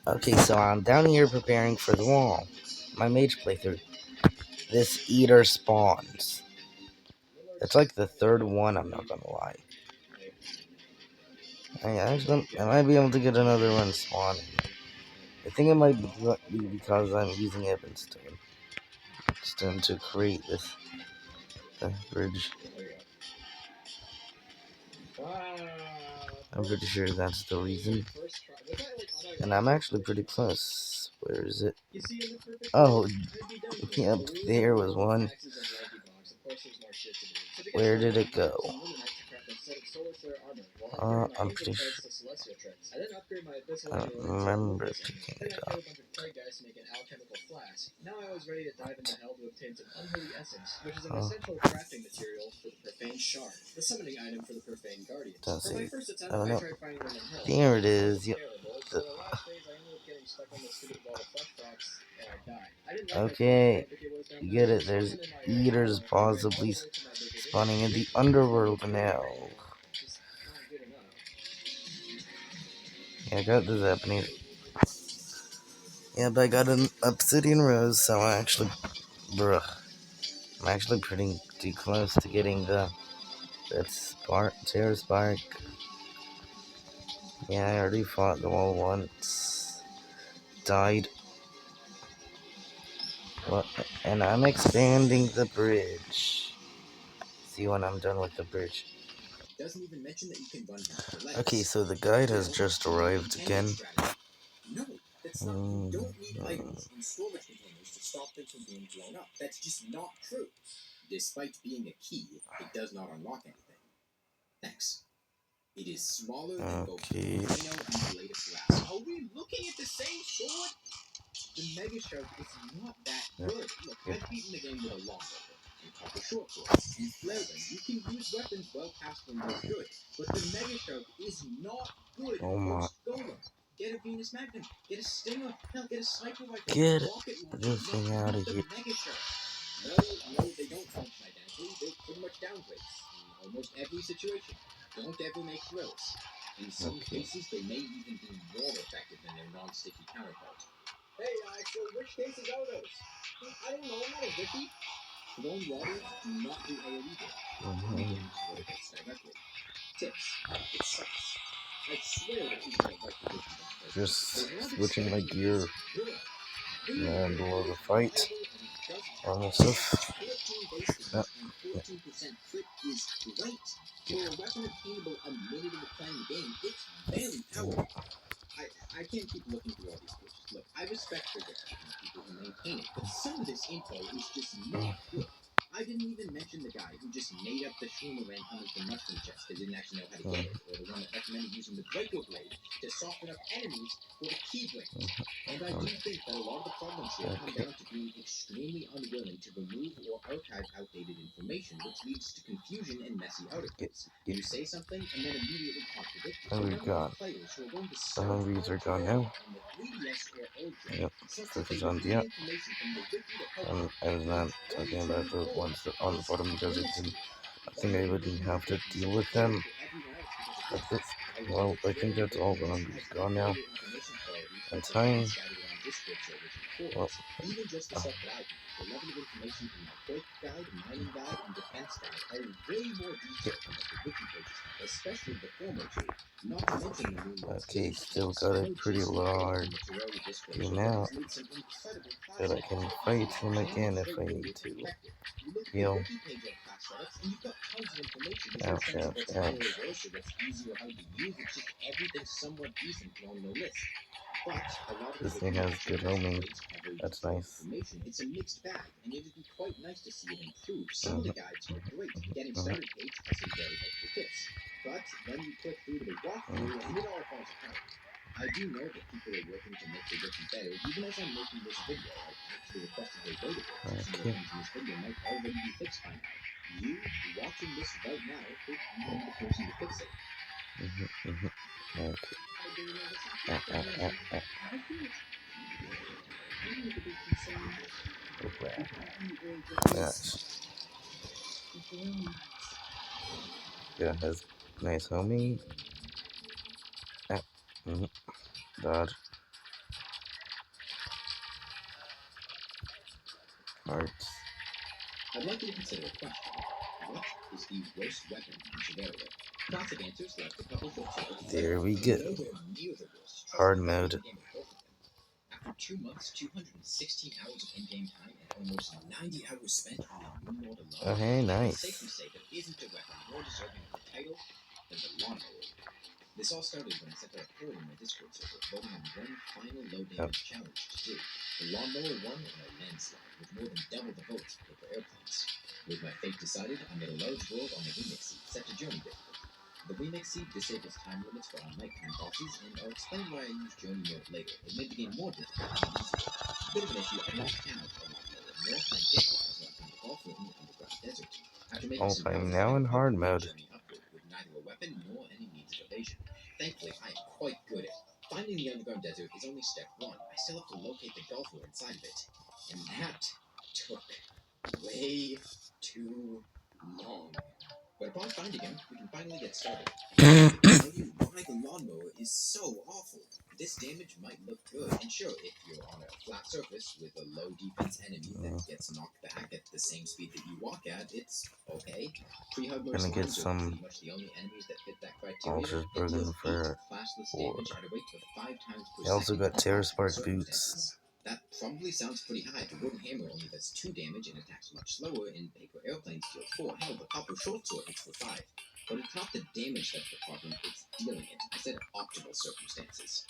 Okay, so I'm down here preparing for the wall. My mage playthrough. This eater spawns. It's like the third one, I'm not gonna lie. I might be able to get another one spawning. I think it might be because I'm using Stone to create this bridge. I'm pretty sure that's the reason. And I'm actually pretty close. Where is it? Oh, yep, there was one. Where did it go? I'm pretty sure. I don't remember picking it up. That's it. I don't know. There it is. Yep. Okay, you get it. There's eaters possibly spawning in the underworld now. Yeah, I got this happening. Yeah, but I got an obsidian rose, so I'm actually pretty close to getting that Terra Spark. Yeah, I already fought the wall once. Died. Well, and I'm expanding the bridge. See when I'm done with the bridge. Okay, so the guide has just arrived again. Okay. Oh my. Get this thing out of here. Okay. Just switching my gear and below the fight. Normal stuff. Yep. And we got the hungries are gone now. Yep, focus on the app. I was not talking about the ones that on the bottom because I think I wouldn't have to deal with them. Well, I think that's all the hungries gone now. And time. Well, okay, still got a pretty large now, but I can fight him again if I need to. Heal. Ouch, ouch, ouch. This thing has good homing. That's nice. Yes. Yeah, has nice homing. Dodge. Hearts. I'd like you to consider a question. What is the worst weapon in Terraria? Classic answers like the couple short swords. There we go. Nowhere near the worst. Hard mode. After 2 months, 216 hours of in-game time, and almost 90 hours spent on the new mode alone, Okay, nice. it's safe to say there isn't a weapon more deserving of the title than the lawnmower. This all started when I sent out a poll in my Discord server, voting on one final low damage challenge to do. The lawnmower won in a landslide, with more than double the votes for paper airplanes. With my fate decided, I made a large world on the remix seed, set to journey difficulty. The remix seed disables time limits for our nighttime bosses, and I'll explain why I use journey mode later. It made the game more difficult than easier. A bit of an issue, I don't have a lawnmower, nor can I get one until I find a golfer in the underground desert. After making some I'm progress, now I in hard quickly mode. journey upward, with neither a weapon nor any means of evasion. Thankfully, I am quite good at it. Finding the underground desert is only step one. I still have to locate the golfer inside of it. And that took way too long. But upon finding him, we can finally get started. And I can tell you why the lawnmower is so awful. This damage might look good, and sure, if you're on a flat surface with a low defense enemy that gets knocked back at the same speed that you walk at, it's okay. Pre-hugmer Gonna get slimes are some pretty much the only enemies that fit that criteria. Ultra's They deal Burden 8 for classless 4. damage at a rate of 5 times per I also second got in Terra optimal Spark circumstances. Boots. That probably sounds pretty high. The wooden hammer only does 2 damage and attacks much slower, and paper airplanes deal 4. Hell, the copper short sword hits for 5. But it's not the damage that's the problem, it's dealing it. I said optimal circumstances.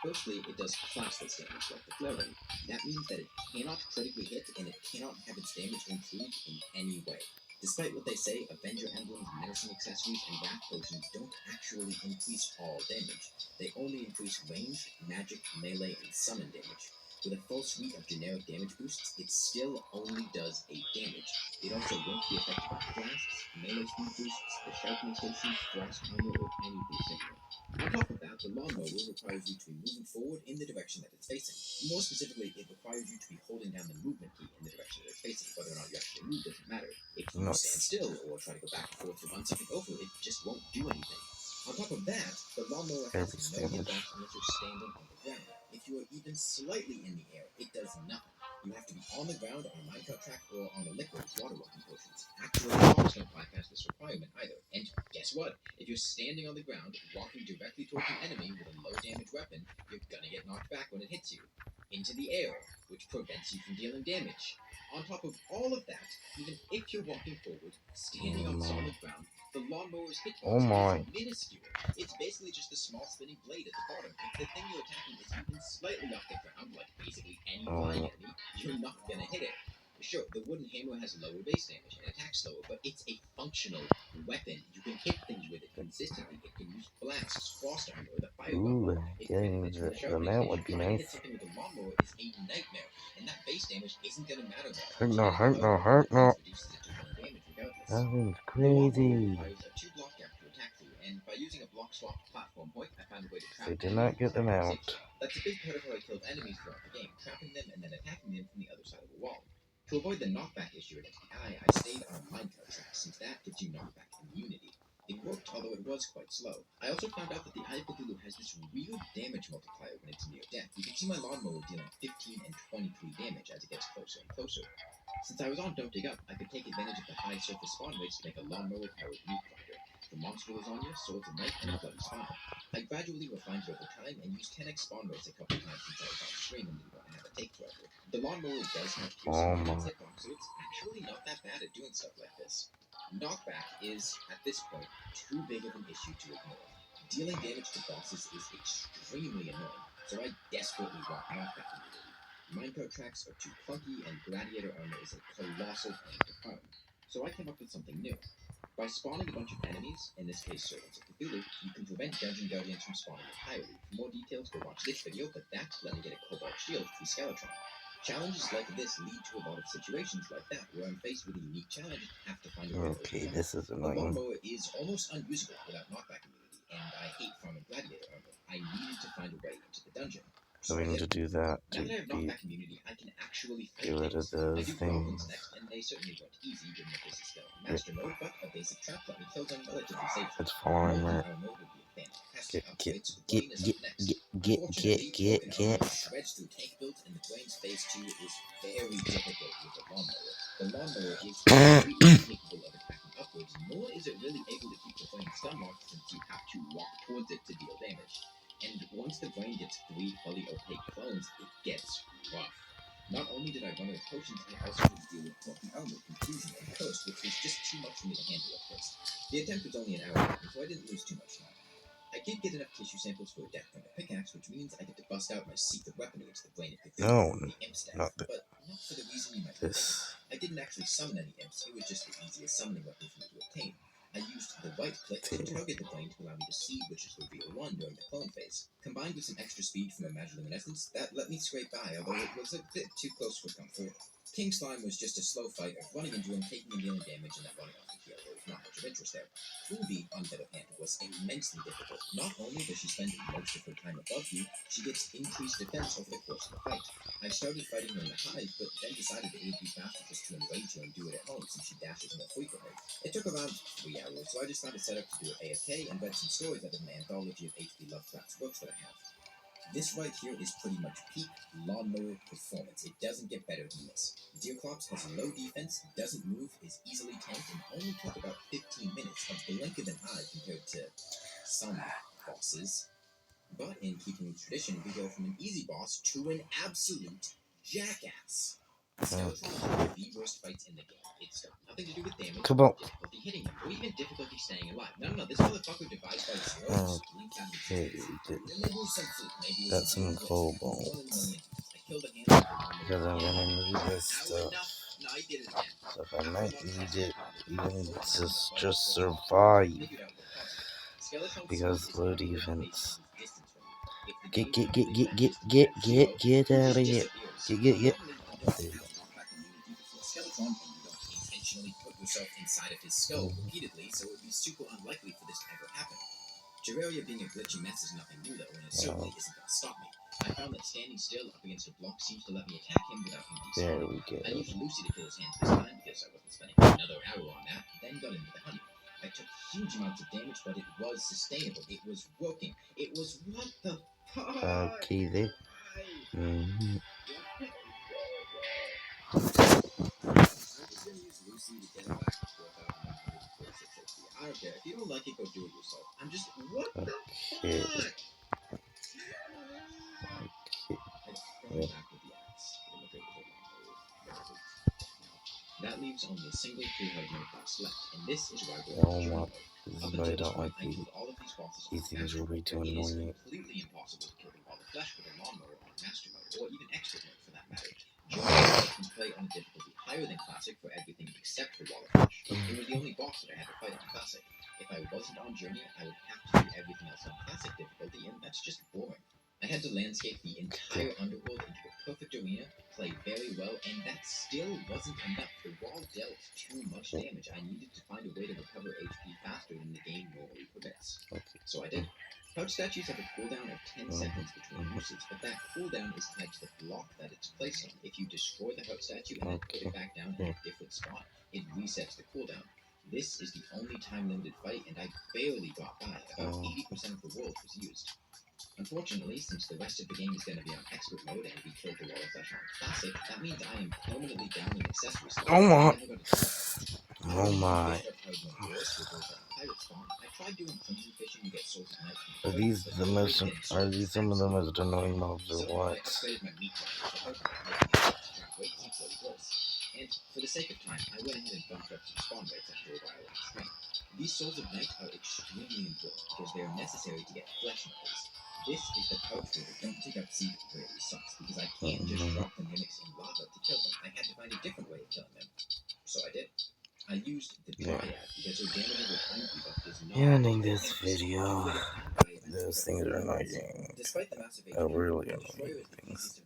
Firstly, it does classless damage like the flare-ring. That means that it cannot critically hit, and it cannot have its damage improved in any way. Despite what they say, Avenger emblems, menacing accessories, and wrath potions don't actually increase all damage. They only increase ranged, magic, melee, and summon damage. With a full suite of generic damage boosts, it still only does 8 damage. It also won't be affected by flasks, melee speed boosts, the sharpening station, frost armor, or any boost anyway. On top of that, the lawnmower requires you to be moving forward in the direction that it's facing. More specifically, it requires you to be holding down the movement key in the direction that it's facing. Whether or not you actually move doesn't matter. If you stand still or try to go back and forth from one second over, it just won't do anything. On top of that, the lawnmower has no hitbox unless you're standing on the ground. If you are even slightly in the air, it does nothing. You have to be on the ground on a minecart track or on a liquid with water walking potions. Actually, blocks don't bypass this requirement either. And guess what? If you're standing on the ground, walking directly towards an enemy with a low damage weapon, you're gonna get knocked back when it hits you. Into the air, which prevents you from dealing damage. On top of all of that, even if you're walking forward, standing on solid ground, the lawnmower's hitbox is minuscule. It's basically just a small spinning blade at the bottom. If the thing you're attacking is even slightly off the ground, like basically any flying enemy, you're not gonna hit it. Sure, the wooden hammer has lower base damage and attacks slower, but it's a functional weapon. You can hit things with it consistently. It can use blasts, frost armor, the fire bubble. Getting the amount would be nice. Trying to hit something with a lawnmower is a nightmare, and that base damage isn't gonna matter much. Hurt no. That one's crazy. Requires a 2-block gap to attack through, and by using a block swap platform point, I found a way to trap They did not get them out. That's a big part of how I killed enemies throughout the game, trapping them and then attacking them from the other side of the wall. To avoid the knockback issue against the eye, I stayed on a minecart track, since that gives you knockback immunity. It worked, although it was quite slow. I also found out that the Eye of Cthulhu has this weird damage multiplier when it's near death. You can see my lawnmower dealing 15 and 23 damage as it gets closer and closer. Since I was on Don't Dig Up, I could take advantage of the high surface spawn rates to make a lawnmower-powered meat grinder. The monster lasagna, swords and knife, and a bloody spawn. I gradually refined it over time and used 10x spawn rates a couple times since I was on stream and didn't want to have it take forever. The lawnmower does have piercing on its hitbox, so it's actually not that bad at doing stuff like this. Knockback is, at this point, too big of an issue to ignore. Dealing damage to bosses is extremely annoying, so I desperately want knockback immunity. Minecart tracks are too clunky, and gladiator armor is a colossal pain to farm. So I came up with something new. By spawning a bunch of enemies, in this case servants of Cthulhu, you can prevent dungeon guardians from spawning entirely. For more details, go watch this video, but that let me get a cobalt shield through Skeletron. Challenges like this lead to a lot of situations like that, where I'm faced with a unique challenge and have to find a way to overcome. This is annoying. The lawnmower is almost unusable without knockback immunity, and I hate farming gladiator armor. I needed to find a way into the dungeon. Having to do that to now that I have knockback immunity, I can actually get rid of those things. Next, and they certainly weren't easy, given that this is still in master mode, but a basic trap let me kill them relatively safely. It's following that. Our mode would be Fantastic Get, upgrades. The get, brain is get, up next. get, Unfortunately, broken armor get. shreds through tank build, and the brain's phase 2 is very difficult with the lawnmower. The lawnmower is completely incapable of attacking upwards, nor is it really able to keep the brain stun locked since you have to walk towards it to deal damage. And once the brain gets 3 fully opaque clones, it gets rough. Not only did I run out of potions, I also had to deal with broken armor, confusion, and curse, which was just too much for me to handle at first. The attempt was only an hour long, so I didn't lose too much time. I did get enough tissue samples for a death from a pickaxe, which means I get to bust out my secret weapon against the brain if No, the imp staff. not But not for the reason you might be thinking. this. I didn't actually summon any imps, it was just the easiest summoning weapon for me to obtain. I used the right click to target the brain to allow me to see which is reveal 1 during the clone phase. Combined with some extra speed from a magiluminescence, that let me scrape by, although it was a bit too close for comfort. King Slime was just a slow fight of running into him, taking and dealing damage, and then running off the heal. There was not much of interest there. Ruby, on the other hand, was immensely difficult. Not only does she spend most of her time above you, she gets increased defense over the course of the fight. I started fighting her in the hive, but then decided it would be faster just to enrage her and do it at home since she dashes more frequently. It took around 3 hours, so I just found a setup to do it AFK and read some stories out of an anthology of H.P. Lovecraft's books that I have. This right here is pretty much peak lawnmower performance. It doesn't get better than this. Deerclops has low defense, doesn't move, is easily tanked, and only took about 15 minutes, a blink of an eye compared to some bosses. But in keeping with tradition, we go from an easy boss to an absolute jackass. Skeletron is one of the worst fights in the game. It's got nothing to do with damage, Come on. difficulty hitting him, or even difficulty staying alive. No, this motherfucker divides by 0, blinks out of existence. Then maybe some fruit, maybe Got some coal one in a bones. million. I killed a handful of them. Because I'm gonna need this stuff. No, I did it again. So if I might need it even just survive. Because low defense. Get out of here. Get. There you go. Skeleton, and you don't intentionally put yourself inside of his skull repeatedly, so it would be super unlikely for this to ever happen. Terraria being a glitchy mess is nothing new though, and it certainly isn't going to stop me. I found that standing still up against a block seems to let me attack him without him There responding. we go. I used Lucy to kill his hands this time because I wasn't spending another hour on that, then got into the honey. I took huge amounts of damage, but it was sustainable. It was working. It was what the fuck? Okay there. Lucy to get it back to 4,146 HP. I don't care. If you don't like it, go do it yourself. I'm just, what the Okay. fuck? Yeah. Back with the axe. That leaves only a single 300 boss left, and this is where I go Oh my. This is why I don't like I killed all of these bosses on these things are way too It is annoying. completely impossible to kill them all the flesh with a lawnmower on master mode, or even expert mode for that matter. Journey can play on a difficulty higher than classic for everything except for wall of flesh. It was the only boss that I had to fight on classic. If I wasn't on Journey, I would have to do everything else on classic difficulty, and that's just boring. I had to landscape the entire underworld into a perfect arena, play very well, and that still wasn't enough. The wall dealt too much damage. I needed to find a way to recover HP faster than the game normally permits. So I did. Pouch statues have a cooldown of 10 seconds between uses, but that cooldown is tied to the block that it's placed on. If you destroy the pouch statue and then put it back down in a different spot, it resets the cooldown. This is the only time-limited fight, and I barely got by. About 80% of the world was used. Unfortunately, since the rest of the game is going to be on expert mode and we killed the wall of flesh on classic, that means I am permanently down in accessory stuff. Oh my. Oh my. Are these the most? Are these some of the most annoying mobs or what? And for the sake of time, I went ahead and bumped up some spawn rates after a while on stream. These Souls of Night are extremely important because they are necessary to get flesh knuckles. This is the pouch where they don't take up seed, it really sucks because I can't just drop the mimics in lava to kill them. I had to find a different way of killing them. So I did. I used the Dryad because her damage over time debuff does not. Ending this video. Those things are annoying. Despite the massive Really annoying things.